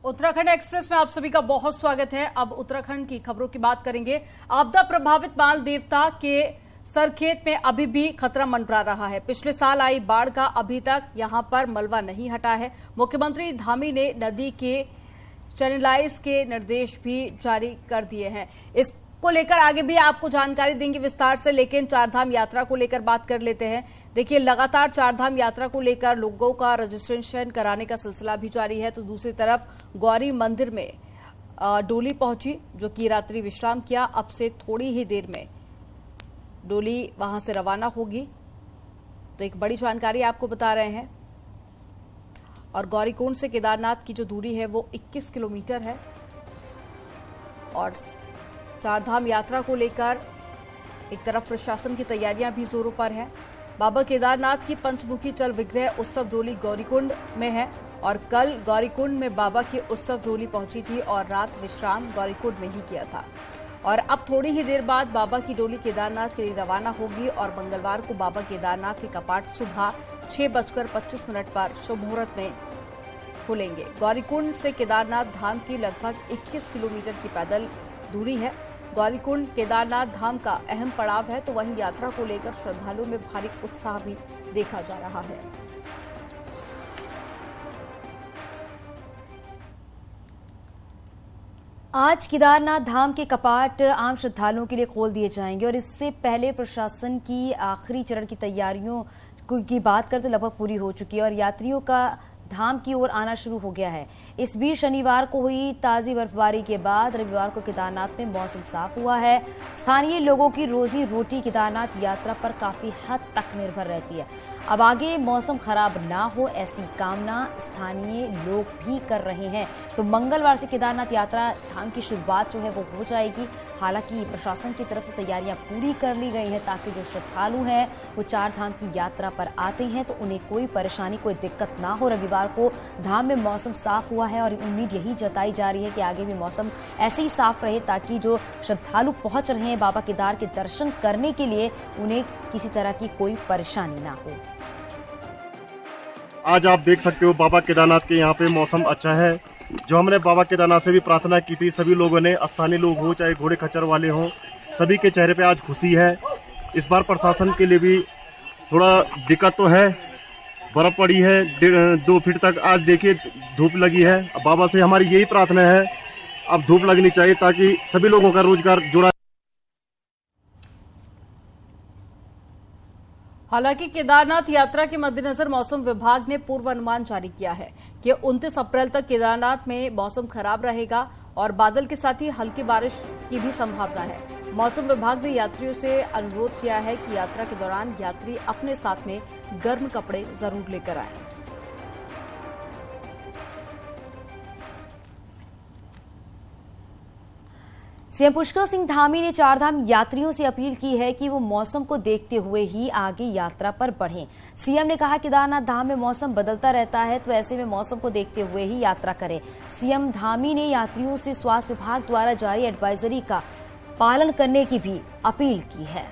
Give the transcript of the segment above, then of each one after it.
Uttarakhand express में आप सभी का बहुत स्वागत है। अब उत्तराखंड की खबरों की बात करेंगे। आपदा प्रभावित माल देवता के सरखेत में अभी भी खतरा मंडरा रहा है। पिछले साल आई बाढ़ का अभी तक यहां पर मलबा नहीं हटा है। मुख्यमंत्री धामी ने नदी के चैनलाइज के निर्देश भी जारी कर दिए हैं। इसको लेकर आगे भी आपको जानकारी देंगे विस्तार से, लेकिन चारधाम यात्रा को लेकर बात कर लेते हैं। देखिए, लगातार चारधाम यात्रा को लेकर लोगों का रजिस्ट्रेशन कराने का सिलसिला भी जारी है, तो दूसरी तरफ गौरी मंदिर में डोली पहुंची जो कि रात्रि विश्राम किया। अब से थोड़ी ही देर में डोली वहां से रवाना होगी। तो एक बड़ी जानकारी आपको बता रहे हैं। और गौरीकुंड से केदारनाथ की जो दूरी है वो 21 किलोमीटर है। और चारधाम यात्रा को लेकर एक तरफ प्रशासन की तैयारियां भी जोरों पर है। बाबा केदारनाथ की पंचमुखी चल विग्रह उत्सव डोली गौरीकुंड में है और कल गौरीकुंड में बाबा की उत्सव डोली पहुंची थी और रात विश्राम गौरीकुंड में ही किया था। और अब थोड़ी ही देर बाद बाबा की डोली केदारनाथ के लिए रवाना होगी और मंगलवार को बाबा केदारनाथ के कपाट सुबह 6:25 पर शुभ मुहूर्त में खुलेंगे। गौरीकुंड से केदारनाथ धाम की लगभग 21 किलोमीटर की पैदल दूरी है। गौरीकुंड केदारनाथ धाम का अहम पड़ाव है, तो वहीं यात्रा को लेकर श्रद्धालुओं में भारी उत्साह भी देखा जा रहा है। आज केदारनाथ धाम के कपाट आम श्रद्धालुओं के लिए खोल दिए जाएंगे और इससे पहले प्रशासन की आखिरी चरण की तैयारियों की बात करें तो लगभग पूरी हो चुकी है और यात्रियों का धाम की ओर आना शुरू हो गया है। इस बीच शनिवार को हुई ताजी बर्फबारी के बाद रविवार को केदारनाथ में मौसम साफ हुआ है। स्थानीय लोगों की रोजी रोटी केदारनाथ यात्रा पर काफी हद तक निर्भर रहती है। अब आगे मौसम खराब ना हो ऐसी कामना स्थानीय लोग भी कर रहे हैं। तो मंगलवार से केदारनाथ यात्रा धाम की शुरुआत जो है वो हो जाएगी। हालांकि प्रशासन की तरफ से तैयारियां पूरी कर ली गई हैं ताकि जो श्रद्धालु हैं वो चार धाम की यात्रा पर आते हैं तो उन्हें कोई परेशानी कोई दिक्कत ना हो। रविवार को धाम में मौसम साफ हुआ है और उम्मीद यही जताई जा रही है कि आगे भी मौसम ऐसे ही साफ रहे ताकि जो श्रद्धालु पहुंच रहे हैं बाबा केदार के दर्शन करने के लिए उन्हें किसी तरह की कोई परेशानी ना हो। आज आप देख सकते हो बाबा केदारनाथ के यहाँ पे मौसम अच्छा है। जो हमने बाबा केदारनाथ से भी प्रार्थना की थी, सभी लोगों ने, स्थानीय लोग हो चाहे घोड़े खच्चर वाले हों, सभी के चेहरे पे आज खुशी है। इस बार प्रशासन के लिए भी थोड़ा दिक्कत तो है, बर्फ पड़ी है 2 फीट तक। आज देखिए धूप लगी है। बाबा से हमारी यही प्रार्थना है, अब धूप लगनी चाहिए ताकि सभी लोगों का रोजगार जुड़ा। हालांकि केदारनाथ यात्रा के मद्देनजर मौसम विभाग ने पूर्व अनुमान जारी किया है कि 29 अप्रैल तक केदारनाथ में मौसम खराब रहेगा और बादल के साथ ही हल्की बारिश की भी संभावना है। मौसम विभाग ने यात्रियों से अनुरोध किया है कि यात्रा के दौरान यात्री अपने साथ में गर्म कपड़े जरूर लेकर आएं। सीएम पुष्कर सिंह धामी ने चारधाम यात्रियों से अपील की है कि वो मौसम को देखते हुए ही आगे यात्रा पर बढ़ें। सीएम ने कहा केदारनाथ धाम में मौसम बदलता रहता है तो ऐसे में मौसम को देखते हुए ही यात्रा करें। सीएम धामी ने यात्रियों से स्वास्थ्य विभाग द्वारा जारी एडवाइजरी का पालन करने की भी अपील की है।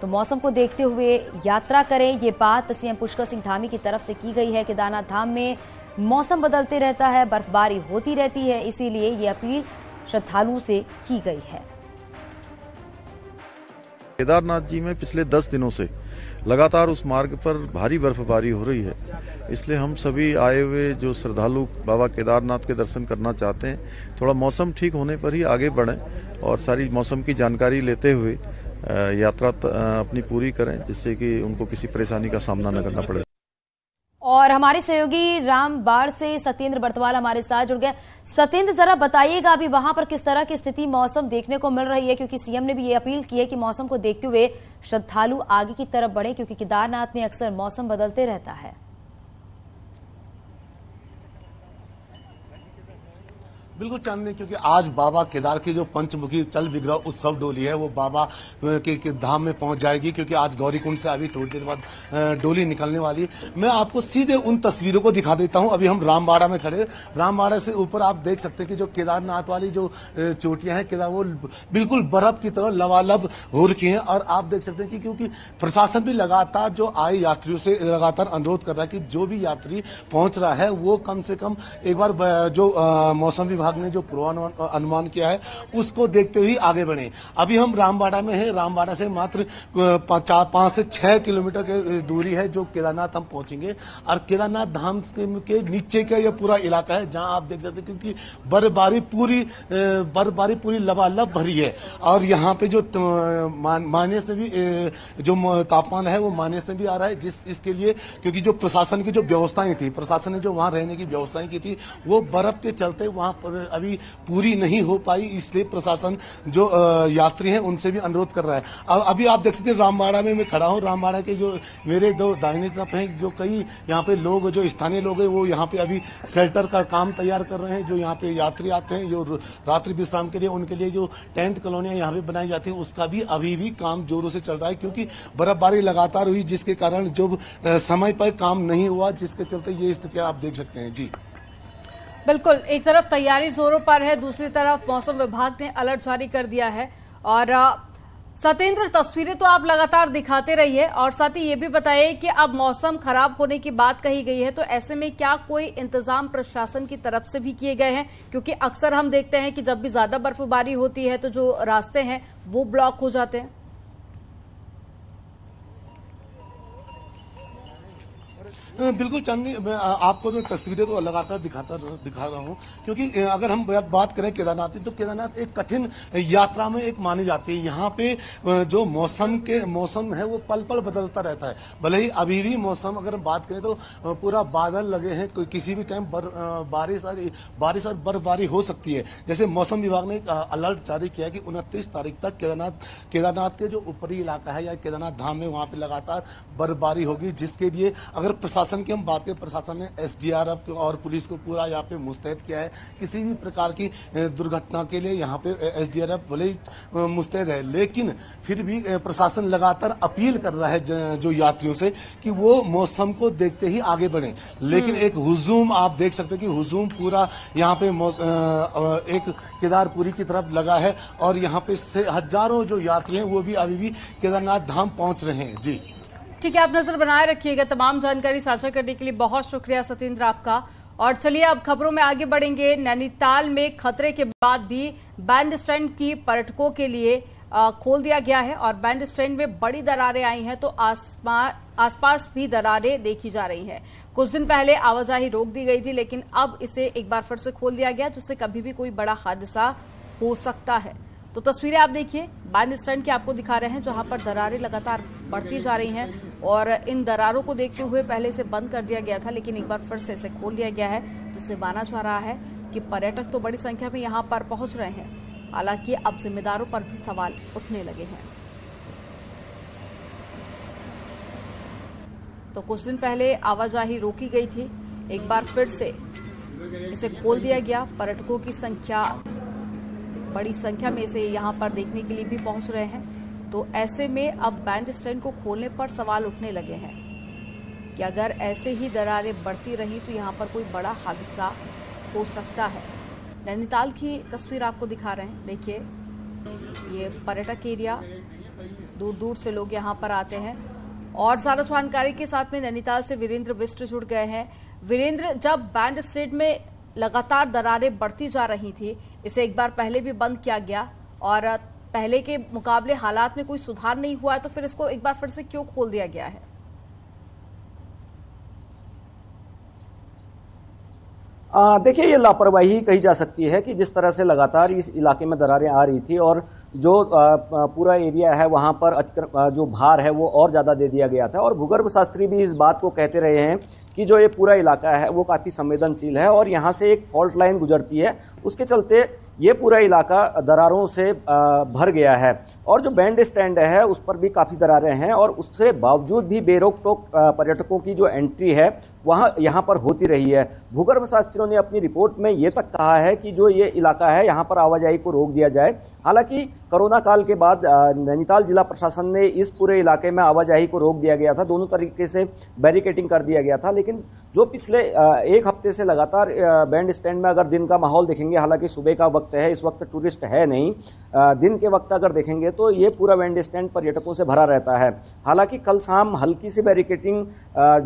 तो मौसम को देखते हुए यात्रा करें, ये बात सीएम पुष्कर सिंह धामी की तरफ से की गई है। केदारनाथ धाम में मौसम बदलते रहता है, बर्फबारी होती रहती है, इसीलिए ये अपील श्रद्धालुओं से की गई है। केदारनाथ जी में पिछले 10 दिनों से लगातार उस मार्ग पर भारी बर्फबारी हो रही है, इसलिए हम सभी आए हुए जो श्रद्धालु बाबा केदारनाथ के दर्शन करना चाहते हैं थोड़ा मौसम ठीक होने पर ही आगे बढ़ें और सारी मौसम की जानकारी लेते हुए यात्रा अपनी पूरी करें, जिससे कि उनको किसी परेशानी का सामना न करना पड़े। और हमारे सहयोगी रामबाड़ से सत्येंद्र बर्तवाल हमारे साथ जुड़ गए। सत्येंद्र, जरा बताइएगा अभी वहां पर किस तरह की स्थिति मौसम देखने को मिल रही है, क्योंकि सीएम ने भी ये अपील की है कि मौसम को देखते हुए श्रद्धालु आगे की तरफ बढ़े क्योंकि केदारनाथ में अक्सर मौसम बदलते रहता है। बिल्कुल चांदनी, क्योंकि आज बाबा केदार की जो पंचमुखी चल विग्रह उत्सव डोली है वो बाबा के धाम में पहुंच जाएगी, क्योंकि आज गौरीकुंड से अभी थोड़ी देर बाद डोली निकलने वाली है। मैं आपको सीधे उन तस्वीरों को दिखा देता हूं। अभी हम रामबाड़ा में खड़े, रामबाड़ा से ऊपर आप देख सकते हैं कि जो केदारनाथ वाली जो चोटियां हैं केदार, वो बिल्कुल बर्फ की तरह लबालब हो रखी है। और आप देख सकते हैं कि क्योंकि प्रशासन भी लगातार जो आए यात्रियों से लगातार अनुरोध कर रहा है कि जो भी यात्री पहुंच रहा है वो कम से कम एक बार जो मौसम विभाग ने जो पूर्वानुमान किया है उसको देखते हुए आगे बढ़े। अभी हम रामबाड़ा में हैं। रामबाड़ा से मात्र 5 से 6 किलोमीटर की दूरी है जो केदारनाथ हम पहुंचेंगे। और केदारनाथ धाम के नीचे का यह पूरा इलाका है जहां आप देख सकते हैं, क्योंकि बर्फबारी पूरी लबालब भरी है। और यहाँ पे जो माइनस से भी जो तापमान है वो माइनस से भी आ रहा है, इसके लिए क्योंकि जो प्रशासन की जो व्यवस्थाएं थी, प्रशासन ने जो वहां रहने की व्यवस्थाएं की थी वो बर्फ के चलते वहां पर अभी पूरी नहीं हो पाई। इसलिए प्रशासन जो यात्री हैं उनसे भी अनुरोध कर रहा है। अभी आप देख सकते हैं रामबाड़ा में मैं खड़ा हूं। रामबाड़ा के जो मेरे दो दाहिने तरफ हैं, जो कई यहाँ पे लोग जो स्थानीय लोग हैं वो यहाँ पे अभी शेल्टर का काम तैयार कर रहे हैं। जो यहाँ पे यात्री आते हैं जो रात्रि विश्राम के लिए, उनके लिए जो टेंट कॉलोनियां यहाँ पे बनाई जाती है उसका भी अभी भी काम जोरों से चल रहा है, क्योंकि बर्फबारी लगातार हुई जिसके कारण जो समय पर काम नहीं हुआ, जिसके चलते ये स्थिति आप देख सकते हैं। जी बिल्कुल, एक तरफ तैयारी जोरों पर है, दूसरी तरफ मौसम विभाग ने अलर्ट जारी कर दिया है। और सत्येंद्र, तस्वीरें तो आप लगातार दिखाते रहिए और साथ ही ये भी बताइए कि अब मौसम खराब होने की बात कही गई है, तो ऐसे में क्या कोई इंतजाम प्रशासन की तरफ से भी किए गए हैं? क्योंकि अक्सर हम देखते हैं कि जब भी ज्यादा बर्फबारी होती है तो जो रास्ते हैं वो ब्लॉक हो जाते हैं। बिल्कुल चांदनी, मैं आपको जो तस्वीरें तो लगातार दिखा रहा हूं, क्योंकि अगर हम बात करें केदारनाथ की, तो केदारनाथ एक कठिन यात्रा में एक मानी जाती है। यहाँ पे जो मौसम है वो पल पल बदलता रहता है। भले ही अभी भी मौसम अगर हम बात करें तो पूरा बादल लगे हैं, किसी भी टाइम बारिश और बर्फबारी हो सकती है। जैसे मौसम विभाग ने एक अलर्ट जारी किया कि 29 तारीख तक केदारनाथ के जो ऊपरी इलाका है या केदारनाथ धाम में वहां पे लगातार बर्फबारी होगी, जिसके लिए अगर प्रशासन की हम बात करें, प्रशासन ने SDRF और पुलिस को पूरा यहाँ पे मुस्तैद किया है। किसी भी प्रकार की दुर्घटना के लिए यहाँ पे SDRF भले ही मुस्तैद है, लेकिन फिर भी प्रशासन लगातार अपील कर रहा है जो यात्रियों से कि वो मौसम को देखते ही आगे बढ़े। लेकिन एक हुजूम आप देख सकते हैं कि हुजूम पूरा यहाँ पे एक केदारपुरी की तरफ लगा है और यहाँ पे हजारों जो यात्री हैं वो भी अभी भी केदारनाथ धाम पहुंच रहे हैं। जी ठीक है, आप नजर बनाए रखिएगा। तमाम जानकारी साझा करने के लिए बहुत शुक्रिया सत्येंद्र आपका। और चलिए अब खबरों में आगे बढ़ेंगे। नैनीताल में खतरे के बाद भी बैंड स्टैंड की पर्यटकों के लिए खोल दिया गया है और बैंड स्टैंड में बड़ी दरारें आई हैं, तो आसपास भी दरारें देखी जा रही हैं। कुछ दिन पहले आवाजाही रोक दी गई थी, लेकिन अब इसे एक बार फिर से खोल दिया गया, जिससे कभी भी कोई बड़ा हादसा हो सकता है। तो तस्वीरें आप देखिए बैंड स्टैंड की आपको दिखा रहे हैं, जहां पर दरारें लगातार बढ़ती जा रही हैं और इन दरारों को देखते हुए पहले इसे बंद कर दिया गया था, लेकिन एक बार फिर से इसे खोल दिया गया है, जिससे माना जा रहा है कि पर्यटक तो बड़ी संख्या में यहां पर पहुंच रहे हैं। हालांकि अब जिम्मेदारों पर भी सवाल उठने लगे हैं। तो कुछ दिन पहले आवाजाही रोकी गई थी, एक बार फिर से इसे खोल दिया गया। पर्यटकों की संख्या बड़ी संख्या में इसे यहाँ पर देखने के लिए भी पहुंच रहे हैं। तो ऐसे में अब बैंड स्टैंड को खोलने पर सवाल उठने लगे हैं कि अगर ऐसे ही दरारें बढ़ती रही तो यहाँ पर कोई बड़ा हादसा हो सकता है। नैनीताल की तस्वीर आपको दिखा रहे हैं, देखिए ये पर्यटक एरिया, दूर दूर से लोग यहाँ पर आते हैं। और ज्यादा जानकारी के साथ में नैनीताल से वीरेंद्र बिष्ट जुड़ गए हैं। वीरेंद्र, जब बैंड स्टैंड में लगातार दरारें बढ़ती जा रही थी, इसे एक बार पहले भी बंद किया गया और पहले के मुकाबले हालात में कोई सुधार नहीं हुआ है, तो फिर इसको एक बार फिर से क्यों खोल दिया गया है? देखिए, ये लापरवाही कही जा सकती है कि जिस तरह से लगातार इस इलाके में दरारें आ रही थी और जो पूरा एरिया है वहां पर जो भार है वो और ज्यादा दे दिया गया था। और भूगर्भ शास्त्री भी इस बात को कहते रहे हैं कि जो ये पूरा इलाका है वो काफी संवेदनशील है और यहाँ से एक फॉल्ट लाइन गुजरती है, उसके चलते ये पूरा इलाका दरारों से भर गया है। और जो बैंड स्टैंड है उस पर भी काफी दरारें हैं और उससे बावजूद भी बेरोक टोक पर्यटकों की जो एंट्री है वह यहाँ पर होती रही है। भूगर्भ शास्त्रियों ने अपनी रिपोर्ट में ये तक कहा है कि जो ये इलाका है यहाँ पर आवाजाही को रोक दिया जाए। हालांकि कोरोना काल के बाद नैनीताल जिला प्रशासन ने इस पूरे इलाके में आवाजाही को रोक दिया गया था, दोनों तरीके से बैरिकेडिंग कर दिया गया था। लेकिन जो पिछले एक हफ्ते से लगातार बैंड स्टैंड में अगर दिन का माहौल देखेंगे, हालांकि सुबह का वक्त है, इस वक्त टूरिस्ट है नहीं, दिन के वक्त अगर देखेंगे तो ये पूरा बैंड स्टैंड पर्यटकों से भरा रहता है। हालांकि कल शाम हल्की सी बैरिकेडिंग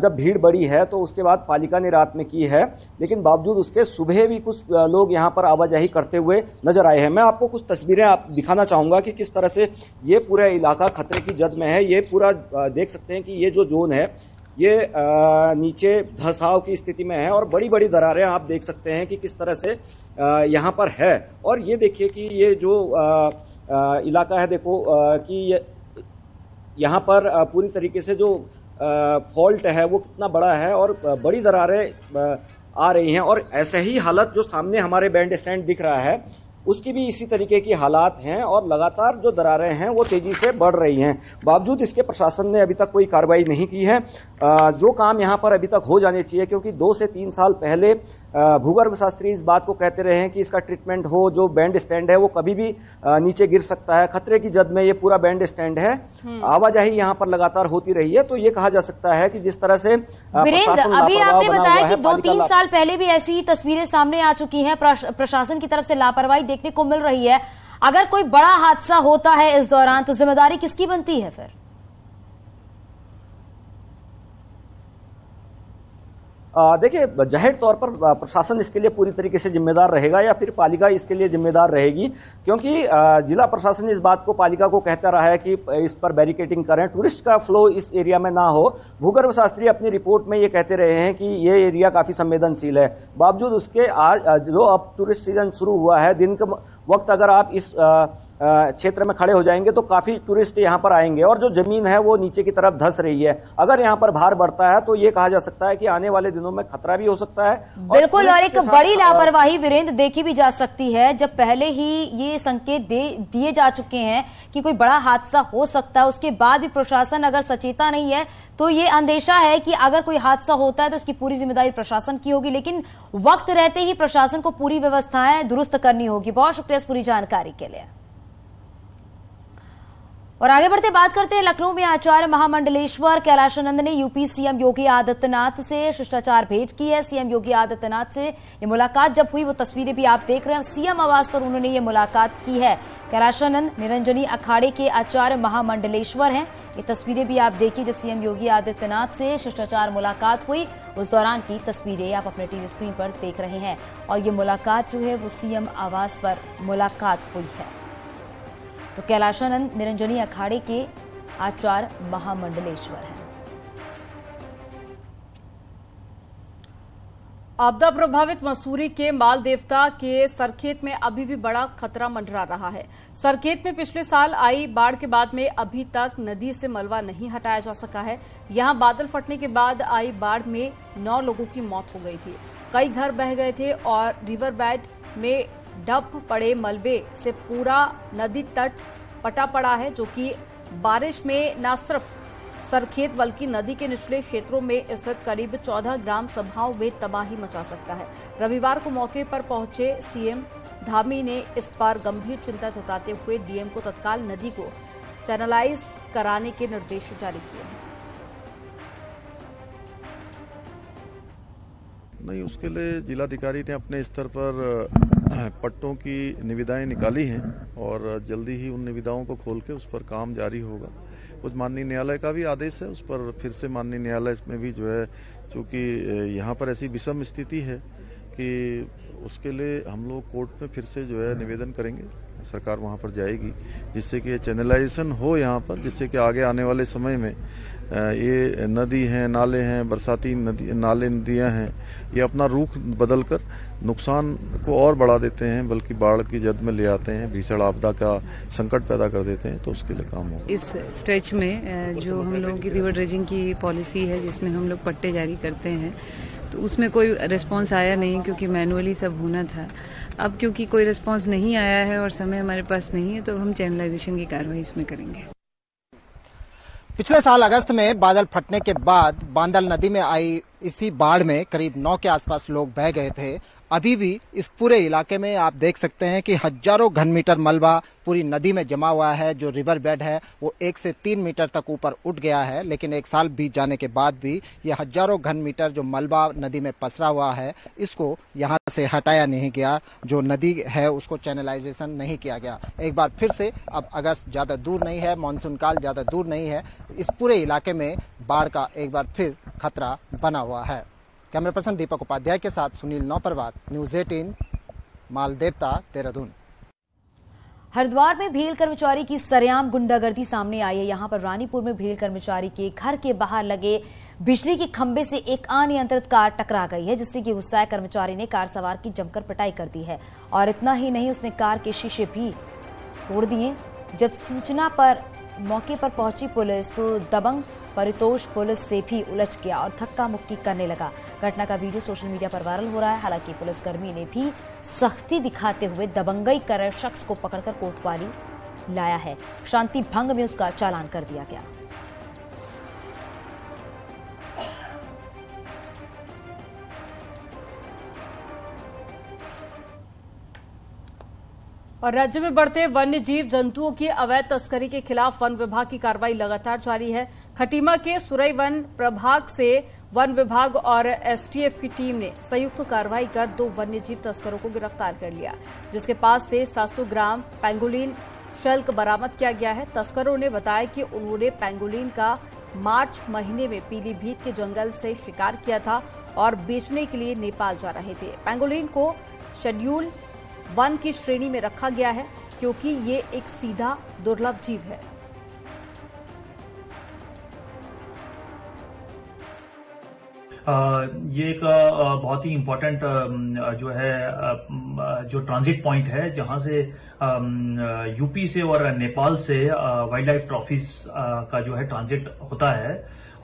जब भीड़ बढ़ी है तो उसके बाद पालिका ने रात में की है, लेकिन बावजूद उसके सुबह भी कुछ लोग यहाँ पर आवाजाही करते हुए नजर आए हैं। मैं आपको कुछ तस्वीरें दिखाना चाहूंगा कि किस तरह से ये पूरा इलाका खतरे की जद में है। ये पूरा देख सकते हैं कि ये जो जोन है ये नीचे धंसाव की स्थिति में है और बड़ी बड़ी दरारें आप देख सकते हैं कि किस तरह से यहाँ पर है। और ये देखिए कि ये जो इलाका है, देखो कि यहाँ पर पूरी तरीके से जो फॉल्ट है वो कितना बड़ा है और बड़ी दरारें आ रही हैं। और ऐसे ही हालत जो सामने हमारे बैंड स्टैंड दिख रहा है उसकी भी इसी तरीके की हालात हैं और लगातार जो दरारें हैं वो तेजी से बढ़ रही हैं। बावजूद इसके प्रशासन ने अभी तक कोई कार्रवाई नहीं की है। जो काम यहाँ पर अभी तक हो जाने चाहिए, क्योंकि 2 से 3 साल पहले भूगर्भ शास्त्री इस बात को कहते रहे हैं कि इसका ट्रीटमेंट हो, जो बैंड स्टैंड है वो कभी भी नीचे गिर सकता है, खतरे की जद में ये पूरा बैंड स्टैंड है। आवाजाही यहाँ पर लगातार होती रही है, तो ये कहा जा सकता है कि जिस तरह से वीरेंद्र, अभी आपने बताया कि 2-3 साल पहले भी ऐसी तस्वीरें सामने आ चुकी हैं, प्रशासन की तरफ से लापरवाही देखने को मिल रही है। अगर कोई बड़ा हादसा होता है इस दौरान तो जिम्मेदारी किसकी बनती है फिर? देखिए, जाहिर तौर पर प्रशासन इसके लिए पूरी तरीके से जिम्मेदार रहेगा या फिर पालिका इसके लिए जिम्मेदार रहेगी, क्योंकि जिला प्रशासन इस बात को पालिका को कहता रहा है कि इस पर बैरिकेडिंग करें, टूरिस्ट का फ्लो इस एरिया में ना हो। भूगर्भ शास्त्री अपनी रिपोर्ट में ये कहते रहे हैं कि ये एरिया काफी संवेदनशील है। बावजूद उसके आज जो अब टूरिस्ट सीजन शुरू हुआ है, दिन के वक्त अगर आप इस क्षेत्र में खड़े हो जाएंगे तो काफी टूरिस्ट यहाँ पर आएंगे और जो जमीन है वो नीचे की तरफ धंस रही है। अगर यहाँ पर भार बढ़ता है तो ये कहा जा सकता है कि आने वाले दिनों में खतरा भी हो सकता है। बिल्कुल, और एक बड़ी लापरवाही वीरेंद्र देखी भी जा सकती है, जब पहले ही ये संकेत दिए जा चुके हैं कि कोई बड़ा हादसा हो सकता है, उसके बाद भी प्रशासन अगर सचेता नहीं है तो ये अंदेशा है कि अगर कोई हादसा होता है तो इसकी पूरी जिम्मेदारी प्रशासन की होगी। लेकिन वक्त रहते ही प्रशासन को पूरी व्यवस्थाएं दुरुस्त करनी होगी। बहुत शुक्रिया इस पूरी जानकारी के लिए। और आगे बढ़ते बात करते हैं लखनऊ में आचार्य महामंडलेश्वर कैलाशानंद ने यूपी सीएम योगी आदित्यनाथ से शिष्टाचार भेंट की है। सीएम योगी आदित्यनाथ से ये मुलाकात जब हुई वो तस्वीरें भी आप देख रहे हैं, सीएम आवास पर उन्होंने ये मुलाकात की है। कैलाशानंद निरंजनी अखाड़े के आचार्य महामंडलेश्वर हैं। ये तस्वीरें भी आप देखिए जब सीएम योगी आदित्यनाथ से शिष्टाचार मुलाकात हुई उस दौरान की तस्वीरें आप अपने टीवी स्क्रीन पर देख रहे हैं। और ये मुलाकात जो है वो सीएम आवास पर मुलाकात हुई है। तो कैलाशानंद निरंजनी अखाड़े के आचार्य महामंडलेश्वर हैं। आपदा प्रभावित मसूरी के माल देवता के सरखेत में अभी भी बड़ा खतरा मंडरा रहा है। सरखेत में पिछले साल आई बाढ़ के बाद में अभी तक नदी से मलबा नहीं हटाया जा सका है। यहां बादल फटने के बाद आई बाढ़ में 9 लोगों की मौत हो गई थी, कई घर बह गए थे और रिवर बेड में डप पड़े मलबे से पूरा नदी तट पटा पड़ा है, जो कि बारिश में न सिर्फ सरखेत बल्कि नदी के निचले क्षेत्रों में स्थित करीब 14 ग्राम सभाओं में तबाही मचा सकता है। रविवार को मौके पर पहुंचे सीएम धामी ने इस पर गंभीर चिंता जताते हुए डीएम को तत्काल नदी को चैनलाइज कराने के निर्देश जारी किए हैं। नहीं, उसके लिए जिलाधिकारी ने अपने स्तर पर पट्टों की निविदाएं निकाली हैं और जल्दी ही उन निविदाओं को खोल के उस पर काम जारी होगा। कुछ माननीय न्यायालय का भी आदेश है, उस पर फिर से माननीय न्यायालय इसमें भी जो है, चूंकि यहाँ पर ऐसी विषम स्थिति है कि उसके लिए हम लोग कोर्ट में फिर से जो है निवेदन करेंगे, सरकार वहाँ पर जाएगी जिससे कि चैनलाइजेशन हो यहाँ पर, जिससे कि आगे आने वाले समय में ये नदी हैं, नाले हैं, बरसाती नाले नदियां हैं, ये अपना रुख बदलकर नुकसान को और बढ़ा देते हैं, बल्कि बाढ़ की जद में ले आते हैं, भीषण आपदा का संकट पैदा कर देते हैं। तो उसके लिए काम होगा। इस स्ट्रेच में जो हम लोगों की रिवर ड्रेजिंग की पॉलिसी है, जिसमें हम लोग पट्टे जारी करते हैं, तो उसमें कोई रिस्पांस आया नहीं क्योंकि मैनुअली सब होना था। अब क्योंकि कोई रिस्पांस नहीं आया है और समय हमारे पास नहीं है तो हम चैनलाइजेशन की कार्रवाई इसमें करेंगे। पिछले साल अगस्त में बादल फटने के बाद बांदल नदी में आई इसी बाढ़ में करीब 9 के आसपास लोग बह गए थे। अभी भी इस पूरे इलाके में आप देख सकते हैं कि हजारों घन मीटर मलबा पूरी नदी में जमा हुआ है। जो रिवर बेड है वो 1 से 3 मीटर तक ऊपर उठ गया है, लेकिन 1 साल बीत जाने के बाद भी ये हजारों घन मीटर जो मलबा नदी में पसरा हुआ है इसको यहाँ से हटाया नहीं गया। जो नदी है उसको चैनलाइजेशन नहीं किया गया। एक बार फिर से अब अगस्त ज्यादा दूर नहीं है, मानसून काल ज्यादा दूर नहीं है, इस पूरे इलाके में बाढ़ का एक बार फिर खतरा बना हुआ है। कैमरा पर्सन दीपक उपाध्याय के साथ सुनील नौपरवात, न्यूज 18, मालदेवता, देहरादून। हरिद्वार में भेल कर्मचारी की सरेआम गुंडागर्दी सामने आई है। यहां पर रानीपुर में भेल कर्मचारी के घर के बाहर लगे बिजली के खंभे से एक अनियंत्रित कार टकरा गई है, जिससे कि गुस्साए कर्मचारी ने कार सवार की जमकर पिटाई कर दी है और इतना ही नहीं, उसने कार के शीशे भी तोड़ दिए। जब सूचना पर मौके पर पहुंची पुलिस तो दबंग परितोष पुलिस से भी उलझ गया और धक्का मुक्की करने लगा। घटना का वीडियो सोशल मीडिया पर वायरल हो रहा है। हालांकि पुलिसकर्मी ने भी सख्ती दिखाते हुए दबंगई कर रहे शख्स को पकड़कर कोतवाली लाया है। शांति भंग में उसका चालान कर दिया गया। और राज्य में बढ़ते वन्य जीव जंतुओं की अवैध तस्करी के खिलाफ वन विभाग की कार्रवाई लगातार जारी है। खटीमा के सुरई वन प्रभाग से वन विभाग और एसटीएफ की टीम ने संयुक्त कार्रवाई कर 2 वन्य जीव तस्करों को गिरफ्तार कर लिया, जिसके पास से 700 ग्राम पेंगोलिन शल्क बरामद किया गया है। तस्करों ने बताया कि उन्होंने पेंगोलिन का मार्च महीने में पीलीभीत के जंगल से शिकार किया था और बेचने के लिए नेपाल जा रहे थे। पेंगोलिन को शेड्यूल 1 की श्रेणी में रखा गया है क्योंकि ये एक सीधा दुर्लभ जीव है। ये एक बहुत ही इम्पोर्टेंट जो ट्रांजिट पॉइंट है जहां से यूपी से और नेपाल से वाइल्ड लाइफ ट्रॉफीज का जो है ट्रांजिट होता है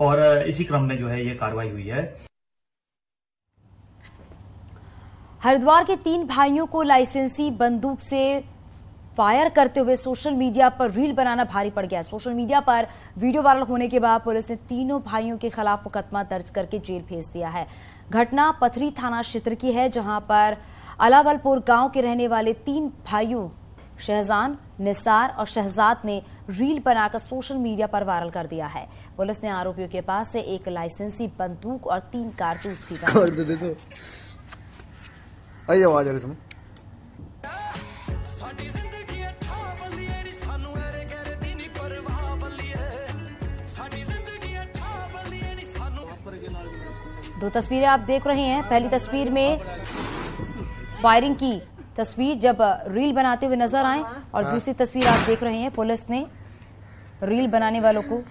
और इसी क्रम में जो है ये कार्रवाई हुई है। हरिद्वार के 3 भाइयों को लाइसेंसी बंदूक से फायर करते हुए सोशल मीडिया पर रील बनाना भारी पड़ गया। सोशल मीडिया पर वीडियो वायरल होने के बाद पुलिस ने तीनों भाइयों के खिलाफ मुकदमा दर्ज करके जेल भेज दिया है। घटना पथरी थाना क्षेत्र की है, जहां पर अलावलपुर गांव के रहने वाले 3 भाइयों शहजान, निसार और शहजाद ने रील बनाकर सोशल मीडिया पर वायरल कर दिया है। पुलिस ने आरोपियों के पास से एक लाइसेंसी बंदूक और 3 कारतूस भी बरामद। दो तस्वीरें आप देख रहे हैं। पहली तस्वीर में फायरिंग की तस्वीर जब रील बनाते हुए नजर आए और दूसरी तस्वीर आप देख रहे हैं पुलिस ने रील बनाने वालों को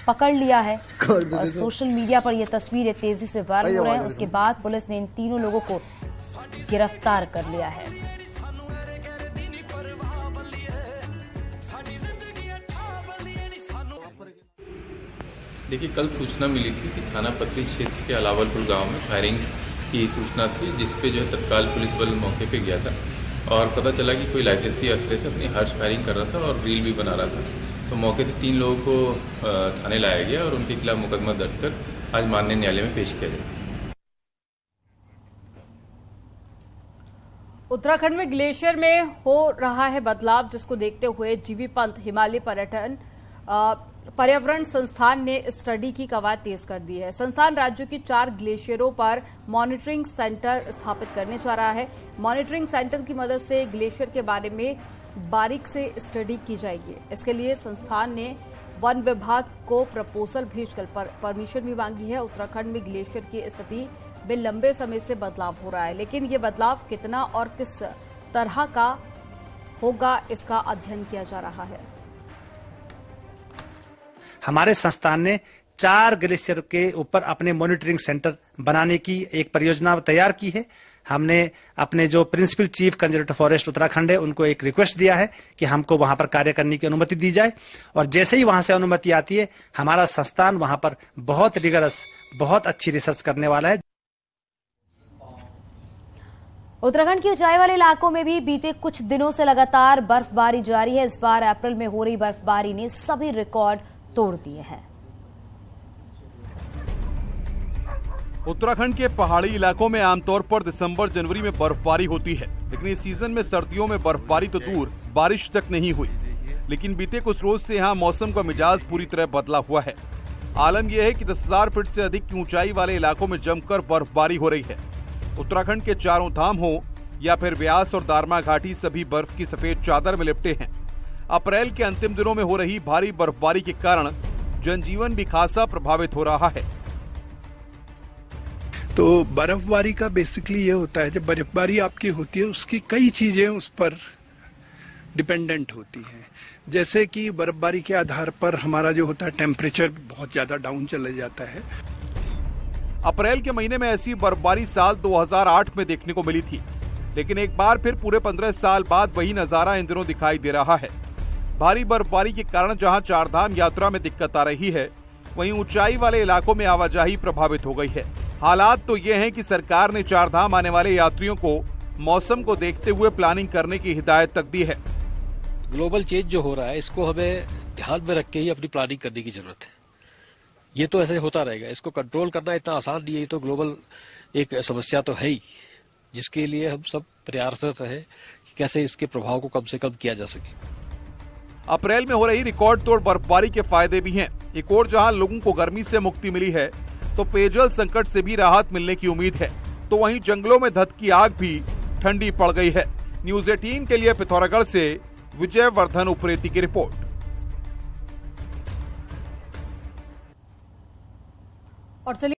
पकड़ लिया है और सोशल मीडिया पर यह तस्वीरें तेजी से वायरल हो रहे हैं। उसके बाद पुलिस ने इन तीनों लोगों को गिरफ्तार कर लिया है। देखिए, कल सूचना मिली थी कि थाना पथरी क्षेत्र के अलावलपुर गांव में फायरिंग की सूचना थी, जिस पे जो है तत्काल पुलिस बल मौके पे गया था और पता चला कि कोई लाइसेंसी असले से अपनी हर्ष फायरिंग कर रहा था और रील भी बना रहा था। तो मौके से 3 लोगों को थाने लाया गया और उनके खिलाफ मुकदमा दर्ज कर आज माननीय न्यायालय में पेश किया जाएगा। उत्तराखंड में ग्लेशियर में हो रहा है बदलाव, जिसको देखते हुए जीवी पंत हिमालय पर्यावरण संस्थान ने स्टडी की कवायद तेज कर दी है। संस्थान राज्य की 4 ग्लेशियरों पर मॉनिटरिंग सेंटर स्थापित करने जा रहा है। मॉनिटरिंग सेंटर की मदद से ग्लेशियर के बारे में बारीक से स्टडी की जाएगी। इसके लिए संस्थान ने वन विभाग को प्रपोजल भेजकर परमिशन भी मांगी है। उत्तराखंड में ग्लेशियर की स्थिति में लंबे समय से बदलाव हो रहा है, लेकिन ये बदलाव कितना और किस तरह का होगा, इसका अध्ययन किया जा रहा है। हमारे संस्थान ने 4 ग्लेशियर के ऊपर अपने मॉनिटरिंग सेंटर बनाने की एक परियोजना तैयार की है। हमने अपने जो principal chief conservator forest Uttarakhand है उनको एक रिक्वेस्ट दिया है कि हमको वहां पर कार्य करने की अनुमति दी जाए और जैसे ही वहां से अनुमति आती है हमारा संस्थान वहां पर बहुत रिगरस, बहुत अच्छी रिसर्च करने वाला है। उत्तराखंड की ऊंचाई वाले इलाकों में भी बीते कुछ दिनों से लगातार बर्फबारी जारी है। इस बार अप्रैल में हो रही बर्फबारी ने सभी रिकॉर्ड तोड़ दिए हैं। उत्तराखंड के पहाड़ी इलाकों में आमतौर पर दिसंबर जनवरी में बर्फबारी होती है, लेकिन इस सीजन में सर्दियों में बर्फबारी तो दूर बारिश तक नहीं हुई। लेकिन बीते कुछ रोज से यहाँ मौसम का मिजाज पूरी तरह बदला हुआ है। आलम यह है कि 10,000 फीट से अधिक की ऊंचाई वाले इलाकों में जमकर बर्फबारी हो रही है। उत्तराखंड के चारों धाम हो या फिर व्यास और दारमा घाटी, सभी बर्फ की सफेद चादर में लिपटे हैं। अप्रैल के अंतिम दिनों में हो रही भारी बर्फबारी के कारण जनजीवन भी खासा प्रभावित हो रहा है। तो बर्फबारी का बेसिकली ये होता है, जब बर्फबारी आपकी होती है उसकी कई चीजें उस पर डिपेंडेंट होती हैं। जैसे कि बर्फबारी के आधार पर हमारा जो होता है टेम्परेचर बहुत ज्यादा डाउन चले जाता है। अप्रैल के महीने में ऐसी बर्फबारी साल 2008 में देखने को मिली थी, लेकिन एक बार फिर पूरे 15 साल बाद वही नजारा इन दिनों दिखाई दे रहा है। भारी बर्फबारी के कारण जहां चारधाम यात्रा में दिक्कत आ रही है, वहीं ऊंचाई वाले इलाकों में आवाजाही प्रभावित हो गई है। हालात तो ये हैं कि सरकार ने चारधाम आने वाले यात्रियों को मौसम को देखते हुए प्लानिंग करने की हिदायत तक दी है। ग्लोबल चेंज जो हो रहा है, इसको हमें ध्यान में रख के ही अपनी प्लानिंग करने की जरूरत है। ये तो ऐसे होता रहेगा, इसको कंट्रोल करना इतना आसान नहीं है। ये तो ग्लोबल एक समस्या तो है ही, जिसके लिए हम सब प्रयासरत रहे कि कैसे इसके प्रभाव को कम से कम किया जा सके। अप्रैल में हो रही रिकॉर्ड तोड़ बर्फबारी के फायदे भी हैं। एक और जहां लोगों को गर्मी से मुक्ति मिली है, तो पेयजल संकट से भी राहत मिलने की उम्मीद है। तो वहीं जंगलों में धधकी आग भी ठंडी पड़ गई है। न्यूज़ 18 के लिए पिथौरागढ़ से विजय वर्धन उप्रेती की रिपोर्ट। और चलिए